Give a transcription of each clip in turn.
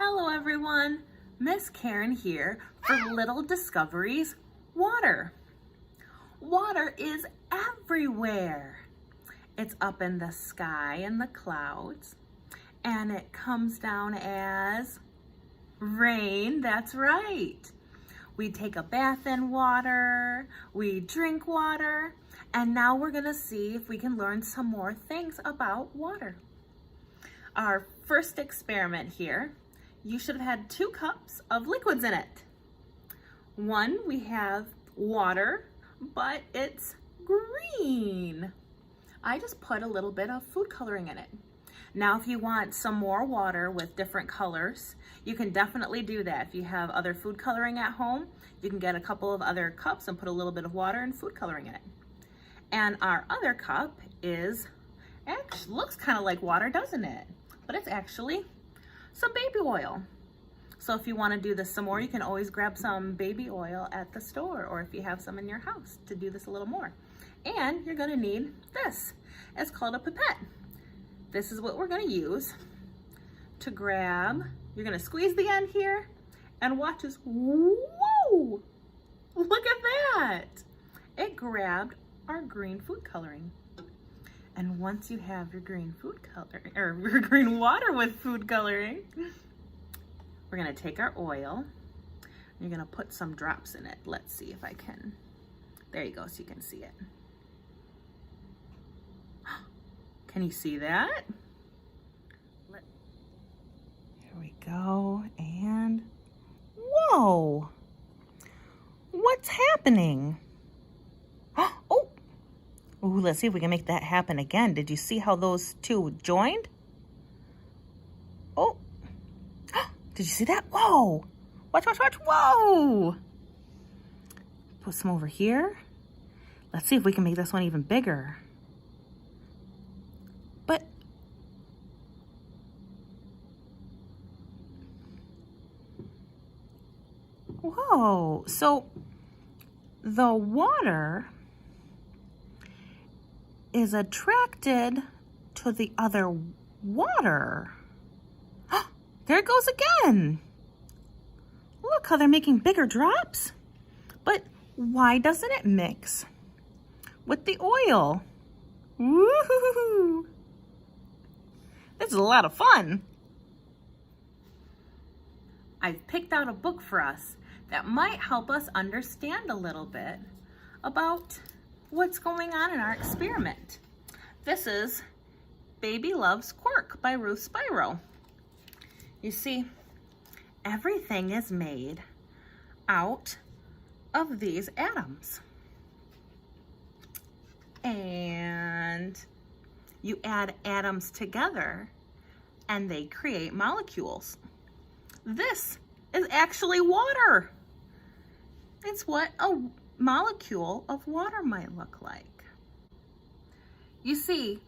Hello everyone, Miss Karen here for Little Discoveries Water. Water is everywhere. It's up in the sky and the clouds, and it comes down as rain. That's right. We take a bath in water, we drink water, and now we're gonna see if we can learn some more things about water. Our first experiment here, you should have had 2 cups of liquids in it. One, we have water, but it's green. I just put a little bit of food coloring in it. Now, if you want some more water with different colors, you can definitely do that. If you have other food coloring at home, you can get a couple of other cups and put a little bit of water and food coloring in it. And our other cup actually looks kind of like water, doesn't it? But it's actually some baby oil. So if you want to do this some more, you can always grab some baby oil at the store, or if you have some in your house to do this a little more. And you're going to need this. It's called a pipette. This is what we're going to use to grab. You're going to squeeze the end here and watch this. Whoa! Look at that. It grabbed our green food coloring. And once you have your green food coloring, or your green water with food coloring, we're gonna take our oil. You're gonna put some drops in it. Let's see if I can. There you go, so you can see it. Can you see that? Here we go, and whoa! What's happening? Oh! Ooh, let's see if we can make that happen again. Did you see how those two joined? Oh, did you see that? Whoa, watch, watch, watch, whoa. Put some over here. Let's see if we can make this one even bigger. But, whoa, so the water is attracted to the other water. There it goes again. Look how they're making bigger drops. But why doesn't it mix with the oil? Woohoo! This is a lot of fun. I've picked out a book for us that might help us understand a little bit about what's going on in our experiment. This is Baby Loves Quark by Ruth Spiro. You see, everything is made out of these atoms. And you add atoms together and they create molecules. This is actually water. It's what a molecule of water might look like. You see,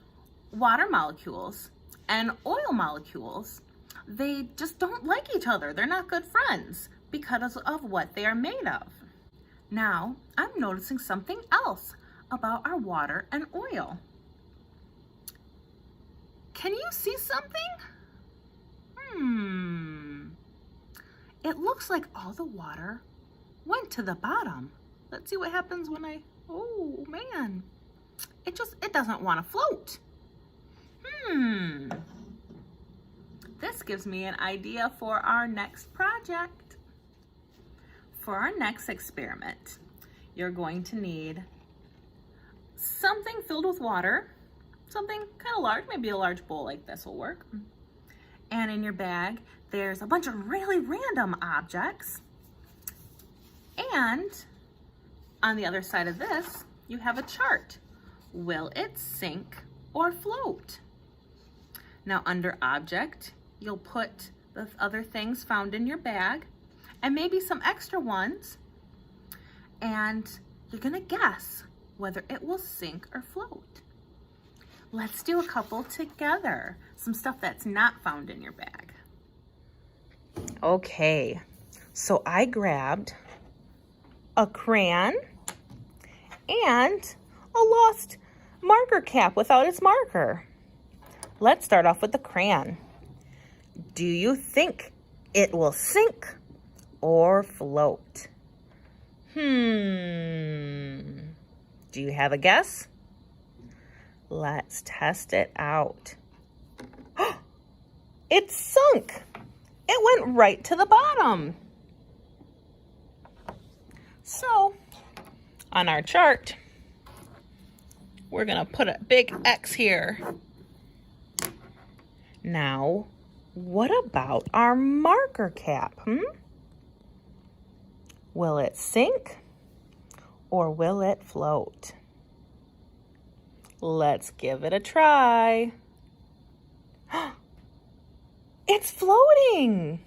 water molecules and oil molecules, they just don't like each other. They're not good friends because of what they are made of. Now, I'm noticing something else about our water and oil. Can you see something? It looks like all the water went to the bottom. Let's see what happens when oh man, it doesn't want to float. This gives me an idea for our next project. For our next experiment, you're going to need something filled with water, something kind of large, maybe a large bowl like this will work. And in your bag, there's a bunch of really random objects. And on the other side of this, you have a chart. Will it sink or float? Now under object, you'll put the other things found in your bag and maybe some extra ones. And you're gonna guess whether it will sink or float. Let's do a couple together. Some stuff that's not found in your bag. Okay, so I grabbed a crayon and a lost marker cap without its marker. Let's start off with the crayon. Do you think It will sink or float. Do you have a guess? Let's test it out. It sunk. It went right to the bottom. So, on our chart, we're going to put a big X here. Now, what about our marker cap? Will it sink or will it float? Let's give it a try. It's floating.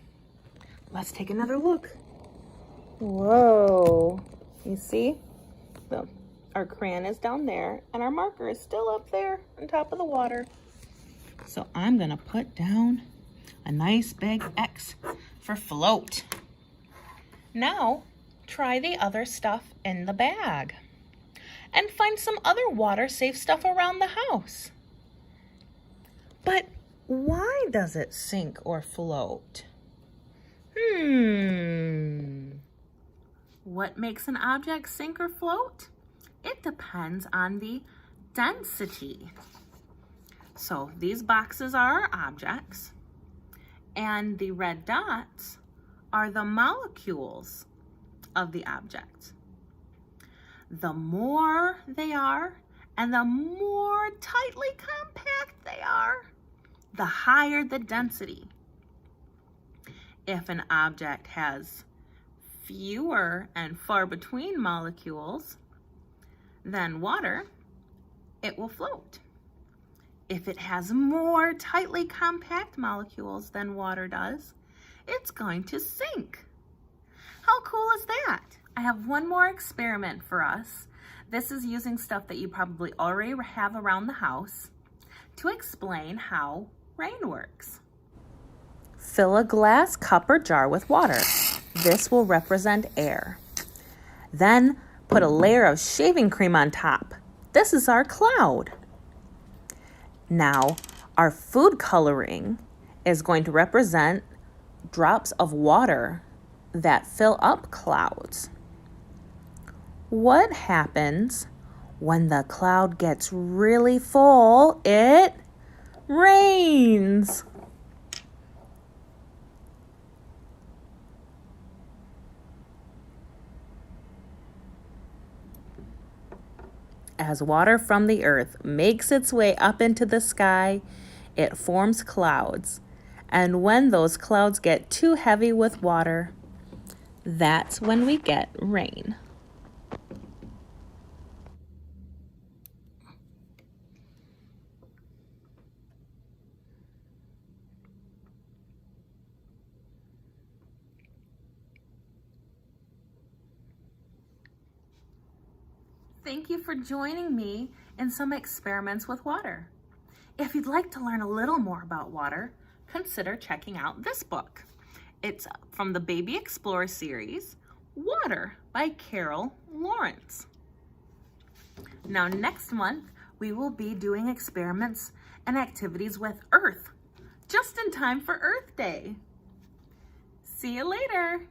Let's take another look. Whoa. You see? Our crayon is down there and our marker is still up there on top of the water. So I'm going to put down a nice big X for float. Now, try the other stuff in the bag and find some other water-safe stuff around the house. But why does it sink or float? What makes an object sink or float? It depends on the density. So these boxes are our objects, and the red dots are the molecules of the object. The more they are, and the more tightly compact they are, the higher the density. If an object has fewer and far between molecules than water, it will float. If it has more tightly compact molecules than water does, it's going to sink. How cool is that? I have one more experiment for us. This is using stuff that you probably already have around the house to explain how rain works. Fill a glass cup or jar with water. This will represent air. Then put a layer of shaving cream on top. This is our cloud. Now, our food coloring is going to represent drops of water that fill up clouds. What happens when the cloud gets really full? It rains. As water from the earth makes its way up into the sky, it forms clouds. And when those clouds get too heavy with water, that's when we get rain. Thank you for joining me in some experiments with water. If you'd like to learn a little more about water, consider checking out this book. It's from the Baby Explorer series, Water by Carol Lawrence. Now next month, we will be doing experiments and activities with Earth, just in time for Earth Day. See you later.